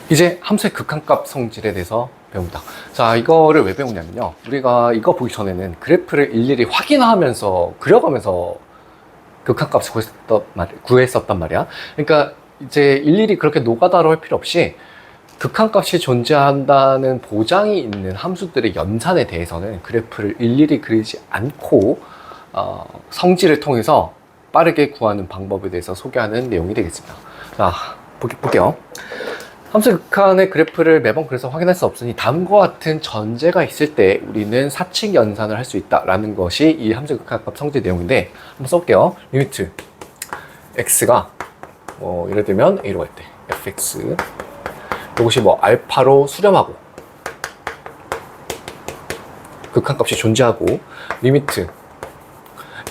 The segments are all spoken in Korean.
이제 함수의 극한값 성질에 대해서 배웁니다. 자, 이거를 왜 배우냐면요. 우리가 이거 보기 전에는 그래프를 일일이 확인하면서 그려가면서 극한값을 구했었단 말이야. 그러니까 이제 일일이 그렇게 노가다로 할 필요 없이 극한값이 존재한다는 보장이 있는 함수들의 연산에 대해서는 그래프를 일일이 그리지 않고 성질을 통해서 빠르게 구하는 방법에 대해서 소개하는 내용이 되겠습니다. 자, 볼게요. 함수 극한의 그래프를 매번 그래서 확인할 수 없으니 다음과 같은 전제가 있을 때 우리는 사칙 연산을 할 수 있다라는 것이 이 함수 극한값 성질 내용인데 한번 써볼게요. 리미트 x가 예를 들면 a로 갈 때 fx 이것이 알파로 수렴하고 극한값이 존재하고 리미트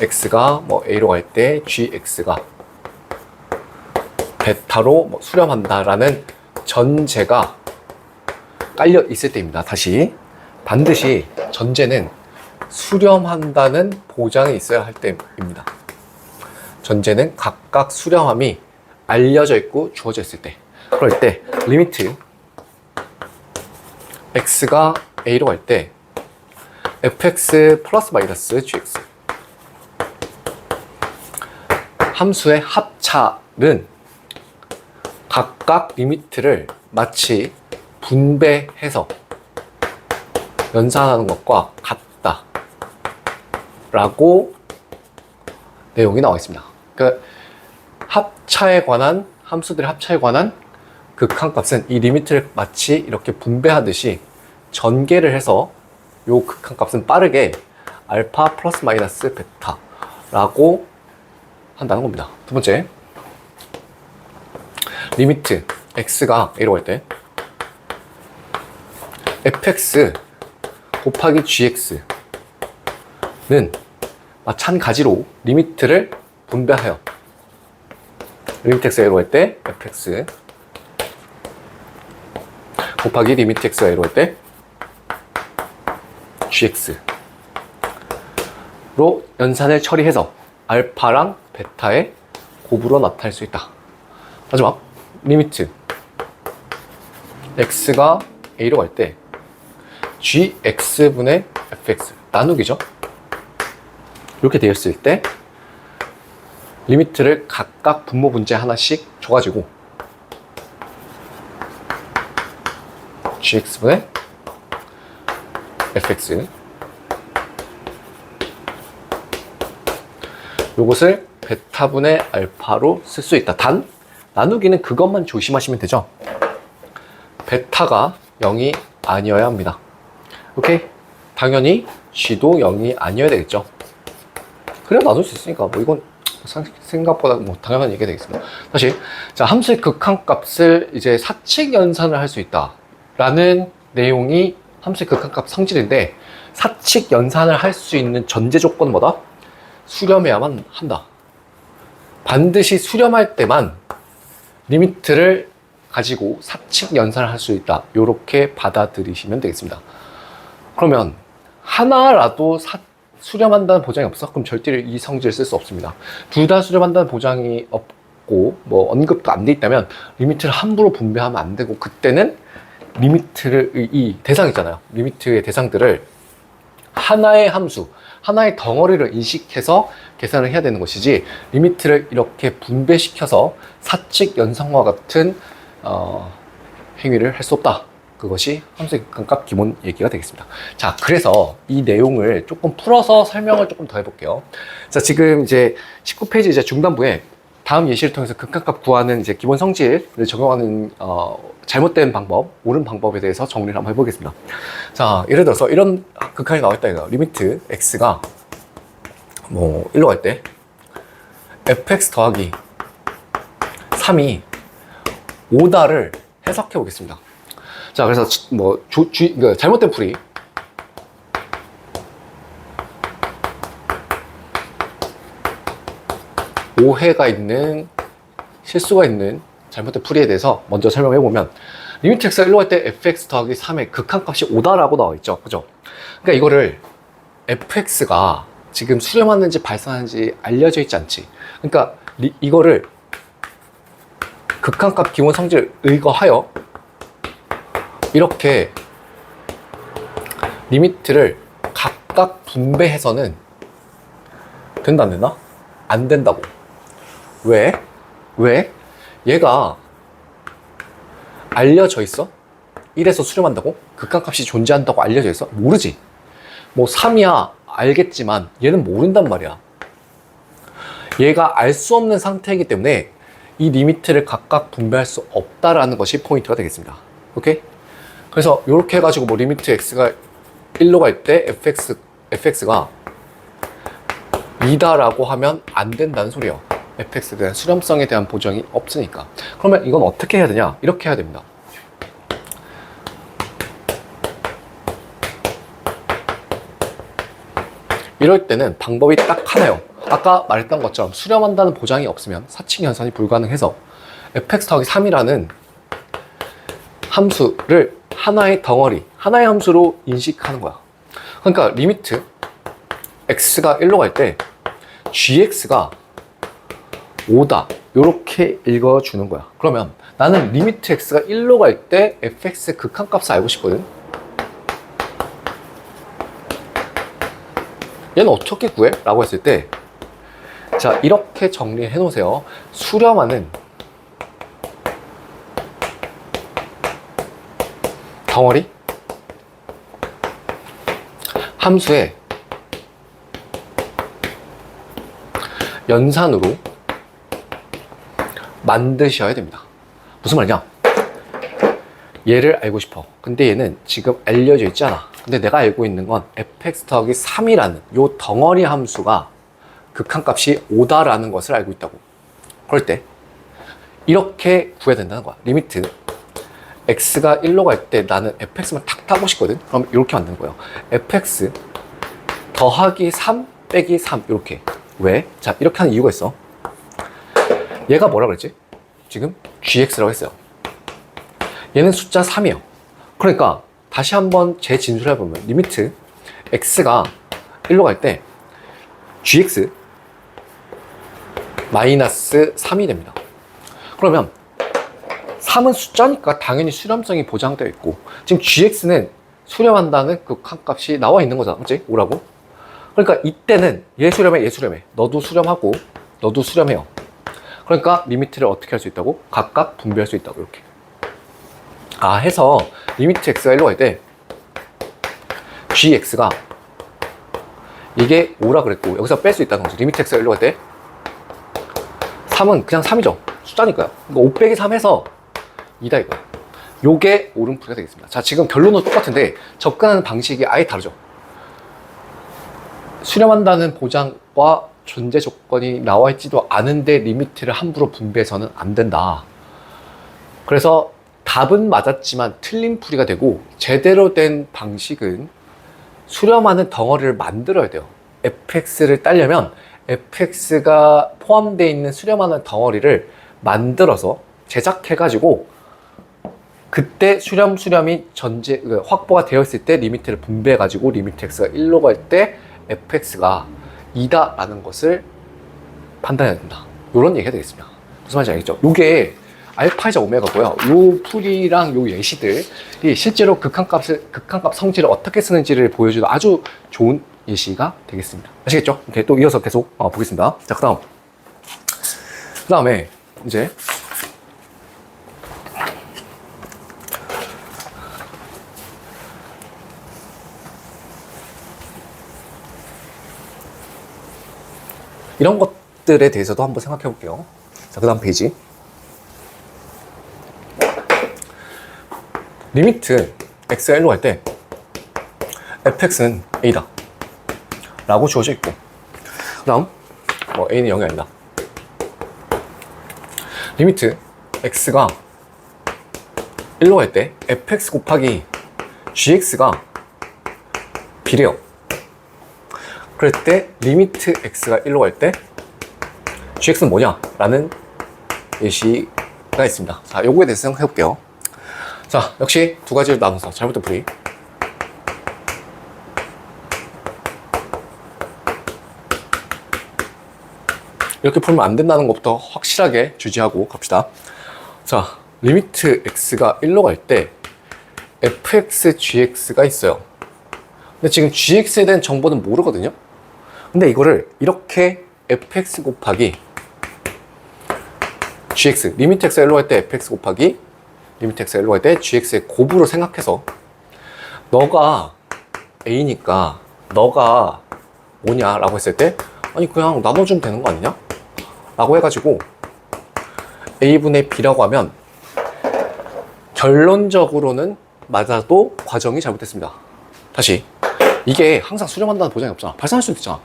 x가 a로 갈 때 gx가 베타로 수렴한다라는 전제가 깔려 있을 때입니다. 다시 반드시 전제는 수렴한다는 보장이 있어야 할 때입니다. 전제는 각각 수렴함이 알려져 있고 주어져 있을 때, 그럴 때 리미트 x가 a로 갈 때 fx 플러스 마이너스 gx 함수의 합차는 각각 리미트를 마치 분배해서 연산하는 것과 같다 라고 내용이 나와 있습니다. 그러니까 합차에 관한 함수들의 합차에 관한 극한값은 이 리미트를 마치 이렇게 분배하듯이 전개를 해서 이 극한값은 빠르게 알파 플러스 마이너스 베타 라고 한다는 겁니다. 두 번째, 리미트 x가 a로 갈 때 fx 곱하기 gx는 마찬가지로 리미트를 분배하여 리미트 x가 a로 갈 때 fx 곱하기 리미트 x가 a로 갈 때 gx로 연산을 처리해서 알파랑 베타의 곱으로 나타낼 수 있다. 마지막, 리미트 x가 a로 갈 때 gx분의 fx 나누기죠. 이렇게 되었을 때 리미트를 각각 분모 분자 하나씩 줘가지고 gx분의 fx 요것을 베타분의 알파로 쓸 수 있다. 단 나누기는 그것만 조심하시면 되죠. 베타가 0이 아니어야 합니다. 오케이? 당연히 g도 0이 아니어야 되겠죠. 그래야 나눌 수 있으니까 이건 생각보다 당연한 얘기가 되겠습니다. 다시, 자, 함수의 극한값을 이제 사칙 연산을 할 수 있다 라는 내용이 함수의 극한값 성질인데, 사칙 연산을 할 수 있는 전제 조건은 뭐다? 수렴해야만 한다. 반드시 수렴할 때만 리미트를 가지고 사칙 연산을 할 수 있다. 이렇게 받아들이시면 되겠습니다. 그러면 하나라도 수렴한다는 보장이 없어? 그럼 절대로 이 성질을 쓸 수 없습니다. 둘 다 수렴한다는 보장이 없고 언급도 안 돼 있다면 리미트를 함부로 분배하면 안 되고, 그때는 리미트를 이 대상 있잖아요. 리미트의 대상들을 하나의 함수, 하나의 덩어리를 인식해서 계산을 해야 되는 것이지, 리미트를 이렇게 분배시켜서 사칙 연산과 같은 행위를 할 수 없다. 그것이 함수의 극한값 기본 얘기가 되겠습니다. 자, 그래서 이 내용을 조금 풀어서 설명을 조금 더 해볼게요. 자, 지금 이제 19페이지 이제 중단부에 다음 예시를 통해서 극한값 구하는 이제 기본 성질을 적용하는 잘못된 방법, 옳은 방법에 대해서 정리를 한번 해보겠습니다. 자, 예를 들어서 이런 극한이 나와있다 이거. 리미트 x가 1로 갈 때 fx 더하기 3이 5다를 해석해 보겠습니다. 자, 그래서 잘못된 풀이 오해가 있는, 실수가 있는 잘못된 풀이에 대해서 먼저 설명해 보면, 리미트 x가 1로 갈 때 fx 더하기 3의 극한값이 5다라고 나와 있죠. 그죠? 그러니까 이거를 fx가 지금 수렴하는지 발산하는지 알려져 있지 않지. 그러니까 이거를 극한값 기본 성질을 의거하여 이렇게 리미트를 각각 분배해서는 된다 안 된다? 안 된다고. 왜? 얘가 알려져 있어? 1에서 수렴한다고? 극한값이 존재한다고 알려져 있어? 모르지. 뭐 3이야 알겠지만 얘는 모른단 말이야. 얘가 알 수 없는 상태이기 때문에 이 리미트를 각각 분배할 수 없다라는 것이 포인트가 되겠습니다. 오케이? 그래서 이렇게 해가지고 뭐 리미트 x가 1로 갈 때 fx가 2다라고 하면 안 된다는 소리예요. fx에 대한 수렴성에 대한 보장이 없으니까. 그러면 이건 어떻게 해야 되냐? 이렇게 해야 됩니다. 이럴 때는 방법이 딱 하나요. 아까 말했던 것처럼 수렴한다는 보장이 없으면 사칙 연산이 불가능해서 fx 더하기 3이라는 함수를 하나의 덩어리, 하나의 함수로 인식하는 거야. 그러니까 리미트 x가 1로 갈 때 gx가 5다 이렇게 읽어주는 거야. 그러면 나는 리미트 x가 1로 갈 때 fx의 극한값을 알고 싶거든. 얘는 어떻게 구해? 라고 했을 때 자, 이렇게 정리해 놓으세요. 수렴하는 덩어리 함수의 연산으로 만드셔야 됩니다. 무슨 말이냐? 얘를 알고 싶어. 근데 얘는 지금 알려져 있지 않아. 근데 내가 알고 있는 건 fx 더하기 3이라는 요 덩어리 함수가 극한값이 5다라는 것을 알고 있다고. 그럴 때 이렇게 구해야 된다는 거야. 리미트 x가 1로 갈 때 나는 fx만 탁 타고 싶거든. 그럼 이렇게 만드는 거예요. fx 더하기 3 빼기 3 이렇게. 왜? 자, 이렇게 하는 이유가 있어. 얘가 뭐라 그랬지? 지금 gx라고 했어요. 얘는 숫자 3이에요. 그러니까 다시 한번 재진술해 보면 리미트 x가 1로 갈 때 gx 마이너스 3이 됩니다. 그러면 3은 숫자니까 당연히 수렴성이 보장되어 있고 지금 gx는 수렴한다는 극한값이 나와 있는 거잖아. 그치? 5라고. 그러니까 이때는 얘 수렴해, 얘 수렴해. 너도 수렴하고 너도 수렴해요. 그러니까 리미트를 어떻게 할 수 있다고? 각각 분배할 수 있다고. 이렇게. 아, 해서 리미트 x가 1로 갈 때 gx가 이게 5라 그랬고 여기서 뺄 수 있다는 거죠. 리미트 x가 1로 갈 때 3은 그냥 3이죠. 숫자니까요. 그러니까 5 빼기 3 해서 2다 이거야. 요게 오름풀이가 되겠습니다. 자, 지금 결론은 똑같은데 접근하는 방식이 아예 다르죠. 수렴한다는 보장과 존재 조건이 나와 있지도 않은데 리미트를 함부로 분배해서는 안 된다. 그래서 답은 맞았지만 틀린 풀이가 되고 제대로 된 방식은 수렴하는 덩어리를 만들어야 돼요. fx를 따려면 fx가 포함되어 있는 수렴하는 덩어리를 만들어서 제작해가지고 그때 수렴이 확보가 되어 있을 때 리미트를 분배해가지고 리미트 x가 1로 갈 때 fx가 2다 라는 것을 판단해야 된다. 이런 얘기가 되겠습니다. 무슨 말인지 알겠죠? 요게 알파이자 오메가고요. 요 풀이랑 요 예시들이 실제로 극한값 성질을 어떻게 쓰는지를 보여주는 아주 좋은 예시가 되겠습니다. 아시겠죠? 이렇게 또 이어서 계속 보겠습니다. 자, 그 다음에 이제 이런 것들에 대해서도 한번 생각해 볼게요. 자, 그 다음 페이지. 리미트 x가 1로 갈 때 fx는 a다 라고 주어져 있고 그 다음 a는 0이 아니다. 리미트 x가 1로 갈 때 fx 곱하기 gx가 b래요. 그럴 때 리미트 x가 1로 갈 때 gx는 뭐냐? 라는 예시가 있습니다. 자, 요거에 대해서 생각해 볼게요. 자, 역시 두 가지를 나눠서 잘못된 풀이. 이렇게 풀면 안 된다는 것부터 확실하게 주지하고 갑시다. 자, 리미트 x가 1로 갈 때 fx, gx가 있어요. 근데 지금 gx에 대한 정보는 모르거든요. 근데 이거를 이렇게 fx 곱하기 gx, 리미트 x가 1로 갈 때 fx 곱하기 리미트 x가 1로 갈 때 gx의 곱으로 생각해서 너가 a니까 너가 뭐냐 라고 했을 때 아니 그냥 나눠주면 되는 거 아니냐? 라고 해가지고 a분의 b라고 하면 결론적으로는 맞아도 과정이 잘못됐습니다. 다시 이게 항상 수렴한다는 보장이 없잖아. 발생할 수도 있잖아.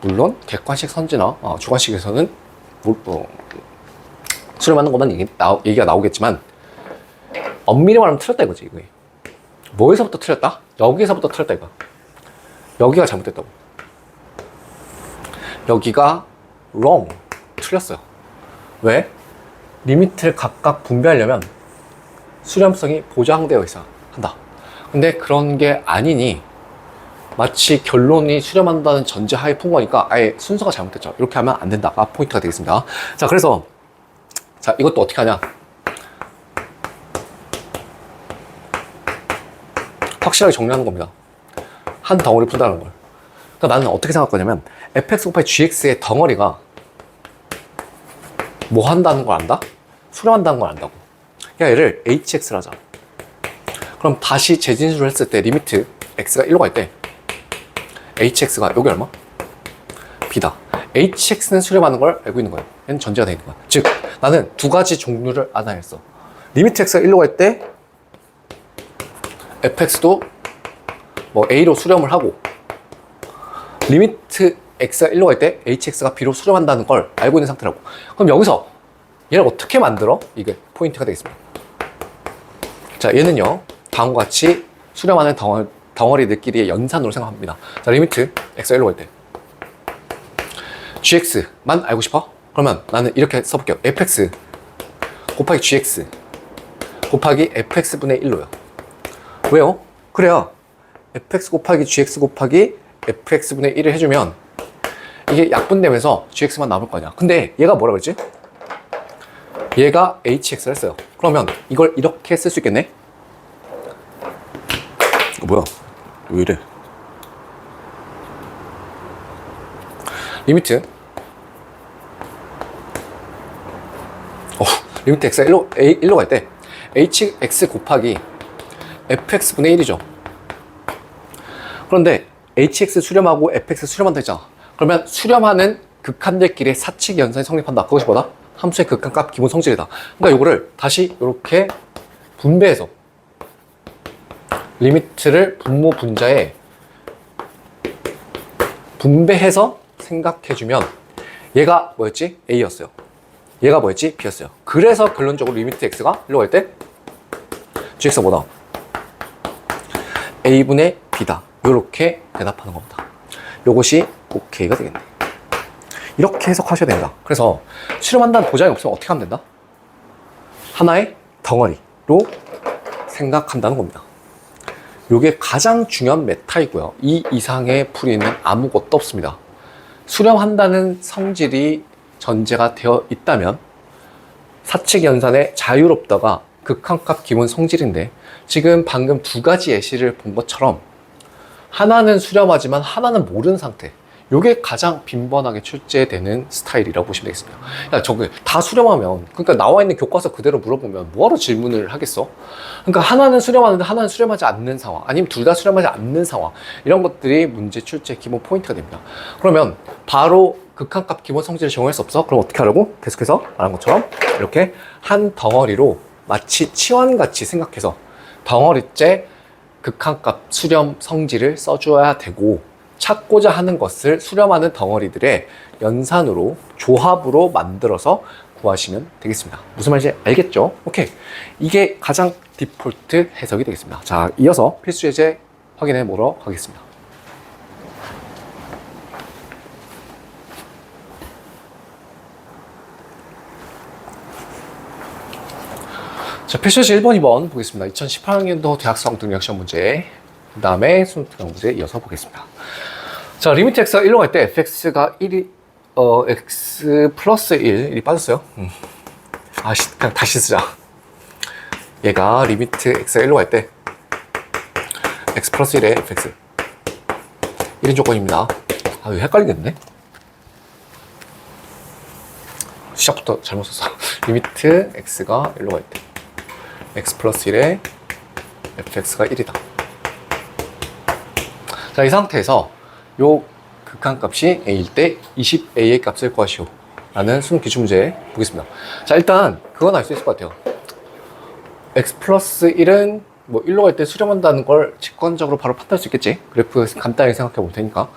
물론 객관식 선지나 주관식에서는 수렴하는 것만 얘기가 나오겠지만 엄밀히 말하면 틀렸다 이거지. 이거. 뭐에서부터 틀렸다? 여기에서부터 틀렸다 이거. 여기가 잘못됐다고. 여기가 wrong. 틀렸어요. 왜? 리미트를 각각 분배하려면 수렴성이 보장되어 있어야 한다. 근데 그런 게 아니니 마치 결론이 수렴한다는 전제하에 푼 거니까 아예 순서가 잘못됐죠. 이렇게 하면 안 된다가 포인트가 되겠습니다. 자, 그래서 자, 이것도 어떻게 하냐? 확실하게 정리하는 겁니다. 한 덩어리 푼다는 걸. 그러니까 나는 어떻게 생각할 거냐면 fx 곱하기 gx의 덩어리가 뭐 한다는 걸 안다? 수렴한다는 걸 안다고. 그러니까 얘를 hx를 하자. 그럼 다시 재진수를 했을 때 리미트 x가 1로 갈 때 hx가 여기 얼마? b다. hx는 수렴하는 걸 알고 있는 거예요. 얘는 전제가 되어 있는 거야. 즉 나는 두 가지 종류를 알아냈어. 리미트 x가 1로 갈 때 fx도 뭐 a로 수렴을 하고 리미트 x가 1로 갈 때 hx가 b로 수렴한다는 걸 알고 있는 상태라고. 그럼 여기서 얘를 어떻게 만들어? 이게 포인트가 되겠습니다. 자, 얘는요 다음과 같이 수렴하는 덩어리들끼리의 연산으로 생각합니다. 자, 리미트 x가 1로 갈 때 gx만 알고 싶어? 그러면 나는 이렇게 써볼게요. fx 곱하기 gx 곱하기 fx분의 1로요. 왜요? 그래야 fx 곱하기 gx 곱하기 fx분의 1을 해주면 이게 약분되면서 gx만 남을 거 아니야. 근데 얘가 뭐라 그랬지? 얘가 hx를 했어요. 그러면 이걸 이렇게 쓸 수 있겠네? 뭐야? 왜 이래? 리미트 리미트 x가 1로 갈 때 hx 곱하기 fx분의 1이죠. 그런데 hx 수렴하고 fx 수렴한다 했잖아. 그러면 수렴하는 극한들끼리의 사칙 연산이 성립한다. 그것이 뭐다? 함수의 극한값 기본 성질이다. 그러니까 이거를 다시 이렇게 분배해서 리미트를 분모 분자에 분배해서 생각해주면 얘가 뭐였지? a였어요. 얘가 뭐였지? b였어요. 그래서 결론적으로 리미트 x가 1로 갈 때 gx가 뭐다? a분의 b다. 이렇게 대답하는 겁니다. 이것이 오케이가 되겠네. 이렇게 해석하셔야 됩니다. 그래서 수렴한다는 보장이 없으면 어떻게 하면 된다? 하나의 덩어리로 생각한다는 겁니다. 이게 가장 중요한 메타이고요. 이 이상의 풀이는 아무것도 없습니다. 수렴한다는 성질이 전제가 되어 있다면 사칙 연산의 자유롭다가 극한값 기본 성질인데 지금 방금 두 가지 예시를 본 것처럼 하나는 수렴하지만 하나는 모르는 상태. 이게 가장 빈번하게 출제되는 스타일이라고 보시면 되겠습니다. 야, 저거 다 수렴하면, 그러니까 나와 있는 교과서 그대로 물어보면 뭐하러 질문을 하겠어? 그러니까 하나는 수렴하는데 하나는 수렴하지 않는 상황, 아니면 둘 다 수렴하지 않는 상황, 이런 것들이 문제 출제 기본 포인트가 됩니다. 그러면 바로 극한값 기본 성질을 적용할 수 없어? 그럼 어떻게 하려고? 계속해서 말한 것처럼 이렇게 한 덩어리로 마치 치환같이 생각해서 덩어리째 극한값 수렴 성질을 써줘야 되고, 찾고자 하는 것을 수렴하는 덩어리들의 연산으로 조합으로 만들어서 구하시면 되겠습니다. 무슨 말인지 알겠죠? 오케이. 이게 가장 디폴트 해석이 되겠습니다. 자, 이어서 필수 예제 확인해 보러 가겠습니다. 자, 필수 예제 1번, 2번 보겠습니다. 2018학년도 대학성 능력 시험 문제, 그 다음에 수능 문제 이어서 보겠습니다. 자, 리미트 x가 1로 갈 때 fx가 1이 x 플러스 1이 빠졌어요. 그냥 다시 쓰자. 얘가 리미트 x가 1로 갈 때 x 플러스 1의 fx 1인 조건입니다. 아, 이거 헷갈리겠네. 시작부터 잘못 썼어. 리미트 x가 1로 갈 때 x 플러스 1의 fx가 1이다. 자, 이 상태에서 요 극한값이 a일 때 20a의 값을 구하시오 라는 수능 기출문제 보겠습니다. 자, 일단 그건 알 수 있을 것 같아요. x 플러스 1은 뭐 1로 갈 때 수렴한다는 걸 직관적으로 바로 판단할 수 있겠지. 그래프 간단히 생각해 볼 테니까.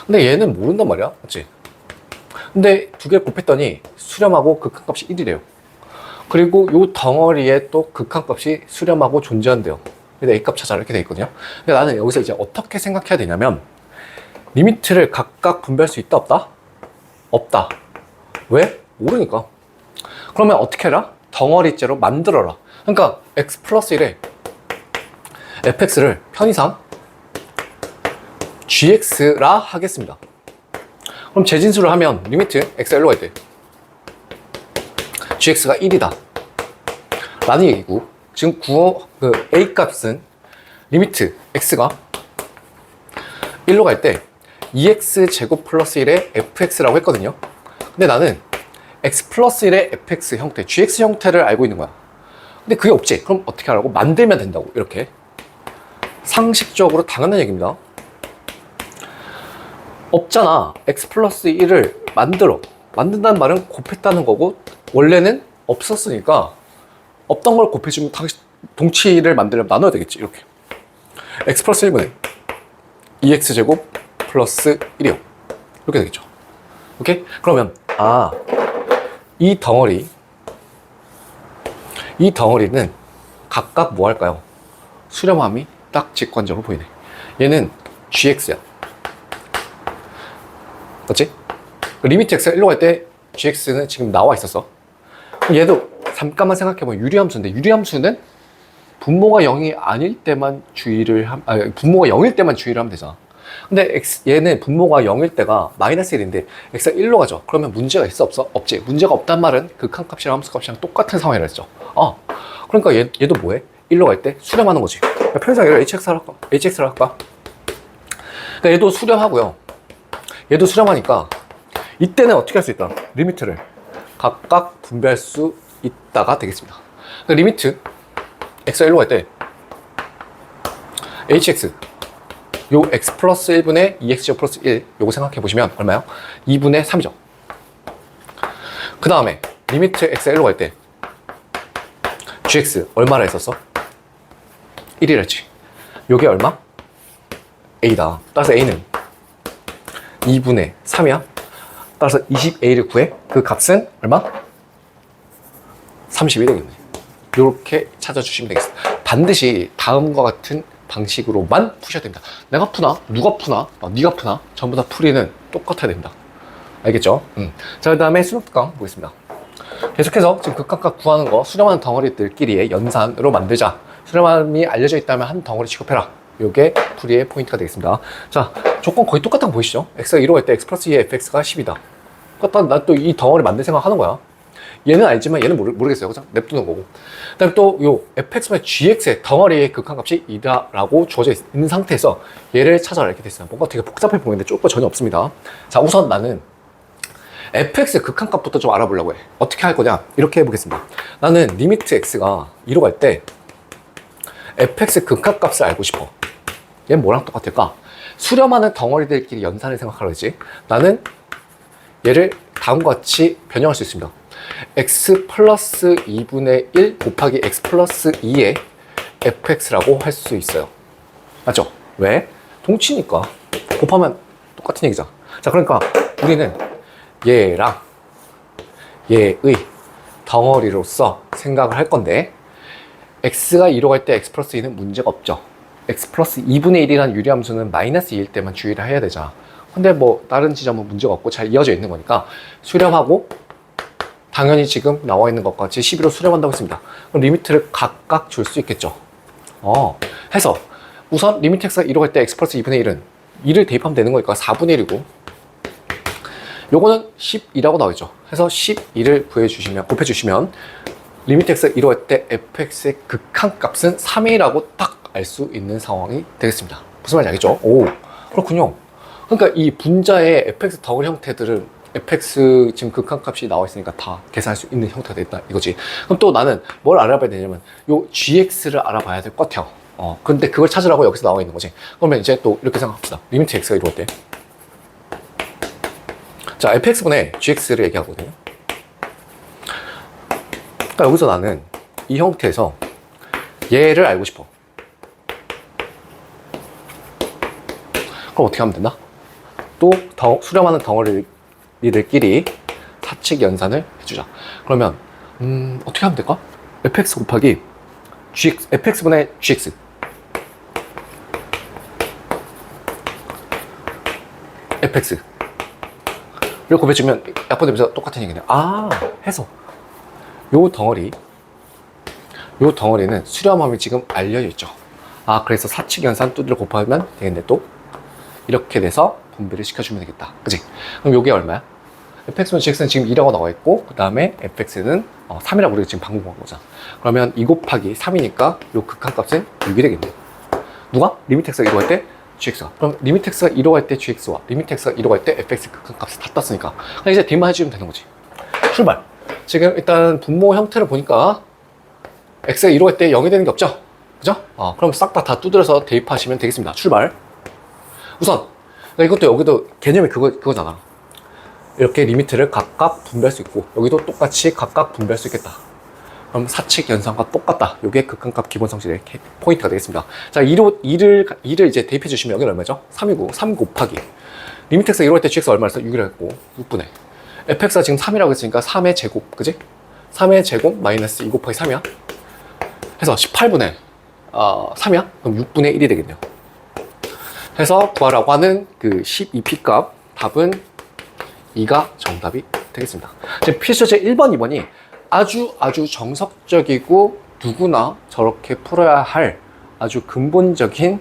근데 얘는 모른단 말이야, 맞지? 근데 두 개 곱했더니 수렴하고 극한값이 1이래요. 그리고 요 덩어리에 또 극한값이 수렴하고 존재한대요. 그래서 a값 찾아라 이렇게 돼 있거든요. 근데 나는 여기서 이제 어떻게 생각해야 되냐면, 리미트를 각각 분배할 수 있다 없다? 없다. 왜? 모르니까. 그러면 어떻게 해라? 덩어리째로 만들어라. 그러니까 x 플러스 1에 fx를 편의상 gx라 하겠습니다. 그럼 재진수를 하면 리미트 x가 1로 갈 때 gx가 1이다 라는 얘기고, 지금 a 값은 리미트 x가 1로 갈 때 2x 제곱 플러스 1의 fx라고 했거든요. 근데 나는 x 플러스 1의 fx 형태, gx 형태를 알고 있는 거야. 근데 그게 없지. 그럼 어떻게 하라고? 만들면 된다고. 이렇게 상식적으로 당연한 얘기입니다. 없잖아. x 플러스 1을 만든다는 말은 곱했다는 거고, 원래는 없었으니까 없던 걸 곱해주면 동치를 만들려면 나눠야 되겠지. 이렇게 x 플러스 1분의 2x 제곱 플러스 1이요. 이렇게 되겠죠. 오케이? 그러면 이 덩어리는 각각 뭐 할까요? 수렴함이 딱 직관적으로 보이네. 얘는 gx야. 맞지? 리미트 x가 1로 갈 때 gx는 지금 나와 있었어. 얘도 잠깐만 생각해보면 유리함수인데, 유리함수는 분모가 0이 아닐 때만 분모가 0일 때만 주의를 하면 되잖아. 근데 얘는 분모가 0일 때가 마이너스 1인데 x가 1로 가죠. 그러면 문제가 있어 없어? 없지. 문제가 없단 말은 극한값이랑 함수값이랑 똑같은 상황이라 했죠. 그러니까 얘도 뭐해? 1로 갈 때 수렴하는 거지. 편의상 얘를 hx를 할까? 그러니까 얘도 수렴하고요. 얘도 수렴하니까 이때는 어떻게 할 수 있다? 리미트를 각각 분배할 수 있다가 되겠습니다. 그러니까 리미트 x가 1로 갈 때 hx 요 x 플러스 1분의 2x 플러스 1 요거 생각해 보시면 얼마요? 2분의 3이죠. 그 다음에 리미트 x가 1로 갈 때 gx 얼마나 했었어? 1이라 했지. 요게 얼마? a다. 따라서 a는 2분의 3이야. 따라서 20a를 구해. 그 값은 얼마? 32 되겠네. 이렇게 찾아주시면 되겠습니다. 반드시 다음과 같은 방식으로만 푸셔야 됩니다. 내가 푸나? 누가 푸나? 네가 푸나? 전부 다 풀이는 똑같아야 됩니다. 알겠죠? 자, 그 다음에 수능특강 보겠습니다. 계속해서 지금 극한값 구하는 거 수렴하는 덩어리들끼리의 연산으로 만들자. 수렴함이 알려져 있다면 한 덩어리 취급해라. 요게 풀이의 포인트가 되겠습니다. 자, 조건 거의 똑같은 거 보이시죠? x가 1로 갈 때 x 플러스 2의 fx가 10이다. 그러니까 난 또 이 덩어리 만들 생각 하는 거야. 얘는 알지만 얘는 모르겠어요. 그죠? 냅두는 거고. 그 다음에 또 요 fx분의 gx의 덩어리의 극한값이 2다라고 주어져 있는 상태에서 얘를 찾아라 이렇게 됐어요. 뭔가 되게 복잡해 보이는데 조건 전혀 없습니다. 자, 우선 나는 fx의 극한값부터 좀 알아보려고 해. 어떻게 할 거냐? 이렇게 해보겠습니다. 나는 리미트 x가 2로 갈 때 fx의 극한값을 알고 싶어. 얘는 뭐랑 똑같을까? 수렴하는 덩어리들끼리 연산을 생각하라 했지. 나는 얘를 다음과 같이 변형할 수 있습니다. x 플러스 2분의 1 곱하기 x 플러스 2의 fx라고 할 수 있어요. 맞죠? 왜? 동치니까. 곱하면 똑같은 얘기잖아. 자, 그러니까 우리는 얘랑 얘의 덩어리로서 생각을 할 건데, x가 2로 갈 때 x 플러스 2는 문제가 없죠. x 플러스 2분의 1이라는 유리함수는 마이너스 2일 때만 주의를 해야 되잖아. 근데 뭐 다른 지점은 문제가 없고 잘 이어져 있는 거니까 수렴하고, 당연히 지금 나와 있는 것과 같이 11로 수렴한다고 했습니다. 그럼 리미트를 각각 줄 수 있겠죠. 해서 우선 리미트 x가 2로 갈 때 x 플러스 2분의 1은 2를 대입하면 되는 거니까 4분의 1이고, 요거는 12라고 나오죠. 해서 12를 곱해주시면 리미트 x가 2로 갈 때 fx의 극한값은 3이라고 딱 알 수 있는 상황이 되겠습니다. 무슨 말인지 알겠죠? 오, 그렇군요. 그러니까 이 분자의 fx 덩어리 형태들은 fx 지금 극한값이 나와 있으니까 다 계산할 수 있는 형태가 됐다 이거지. 그럼 또 나는 뭘 알아봐야 되냐면 요 gx를 알아봐야 될 것 같아요. 근데 그걸 찾으라고 여기서 나와 있는 거지. 그러면 이제 또 이렇게 생각합시다. 리미트 x가 이루어질 때. 자, fx분의 gx를 얘기하거든요. 그러니까 여기서 나는 이 형태에서 얘를 알고 싶어. 그럼 어떻게 하면 된다? 또 수렴하는 덩어리들끼리 사칙 연산을 해주자. 그러면 어떻게 하면 될까? fx 곱하기 gx, fx분의 gx fx 이렇게 곱해주면 약분 대명사 똑같은 얘기네요. 해서 요 덩어리는 수렴함이 지금 알려져 있죠. 그래서 사칙 연산 두드려 곱하면 되겠네. 또 이렇게 돼서 분배를 시켜주면 되겠다. 그치? 그럼 요게 얼마야? fx는 gx는 지금 2라고 나와 있고, 그 다음에 fx는 3이라고 우리가 지금 방금 본 거잖아. 그러면 2 곱하기 3이니까 요 극한값은 6이 되겠네. 누가? 리미트 x가 2로 갈 때 gx가. 그럼 리미트 x가 2로 갈 때 gx와 리미트 x가 2로 갈 때 fx 극한값을 다 땄으니까 그냥 이제 D만 해주면 되는 거지. 출발. 지금 일단 분모 형태를 보니까 x가 2로 갈 때 0이 되는 게 없죠? 그죠? 그럼 싹 다 두드려서 대입하시면 되겠습니다. 출발. 우선 이것도 여기도 개념이 그거잖아. 이렇게 리미트를 각각 분배할 수 있고 여기도 똑같이 각각 분배할 수 있겠다. 그럼 사칙 연산과 똑같다. 이게 극한값 기본 성질의 포인트가 되겠습니다. 자, 2를 이제 대입해 주시면 여기는 얼마죠? 3이고 3 곱하기 리미트 x가 1로 할 때 gx가 얼마였어? 6이라고 했고 6분의 fx가 지금 3이라고 했으니까 3의 제곱, 그지? 3의 제곱 마이너스 2 곱하기 3이야. 해서 18분의 3이야? 그럼 6분의 1이 되겠네요. 해서 구하라고 하는 그 12p 값 답은 2가 정답이 되겠습니다. 지금 필수제 1번, 2번이 아주 정석적이고 누구나 저렇게 풀어야 할 아주 근본적인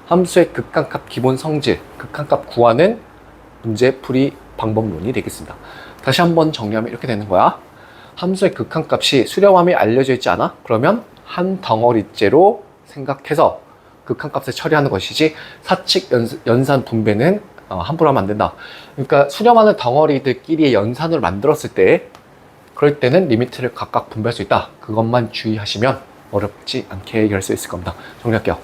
함수의 극한값 기본 성질, 극한값 구하는 문제풀이 방법론이 되겠습니다. 다시 한번 정리하면 이렇게 되는 거야. 함수의 극한값이 수렴함이 알려져 있지 않아? 그러면 한 덩어리째로 생각해서 극한값을 처리하는 것이지 사칙 연산 분배는 함부로 하면 안 된다. 그러니까 수렴하는 덩어리들끼리의 연산을 만들었을 때 그럴 때는 리미트를 각각 분배할 수 있다. 그것만 주의하시면 어렵지 않게 해결할 수 있을 겁니다. 정리할게요.